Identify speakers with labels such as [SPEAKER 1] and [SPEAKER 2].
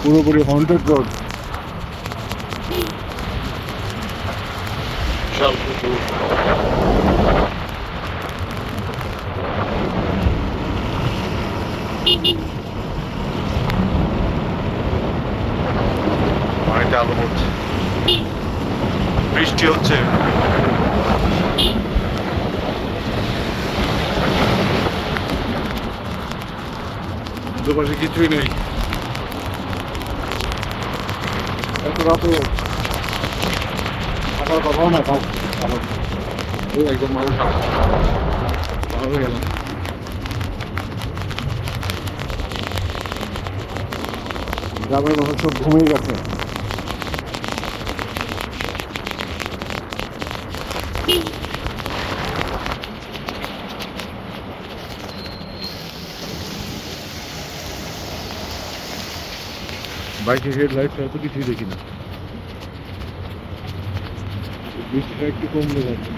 [SPEAKER 1] পুরোপুরি haunted road.
[SPEAKER 2] বিশাল কুকুর। পানিতে আলো পড়ছে, বৃষ্টি হচ্ছে। দুপাশে কিছুই নেই।
[SPEAKER 1] এত রাতে থাকার কথাও না, থাক এই একদম মানুষ ভালো হয়ে গেল। গ্রামের মানুষ সব ঘুমিয়ে গেছে। বাইকের হেডলাইট ছাড়া তো কিছুই দেখি না। বৃষ্টিটা একটু কমলে যাচ্ছে।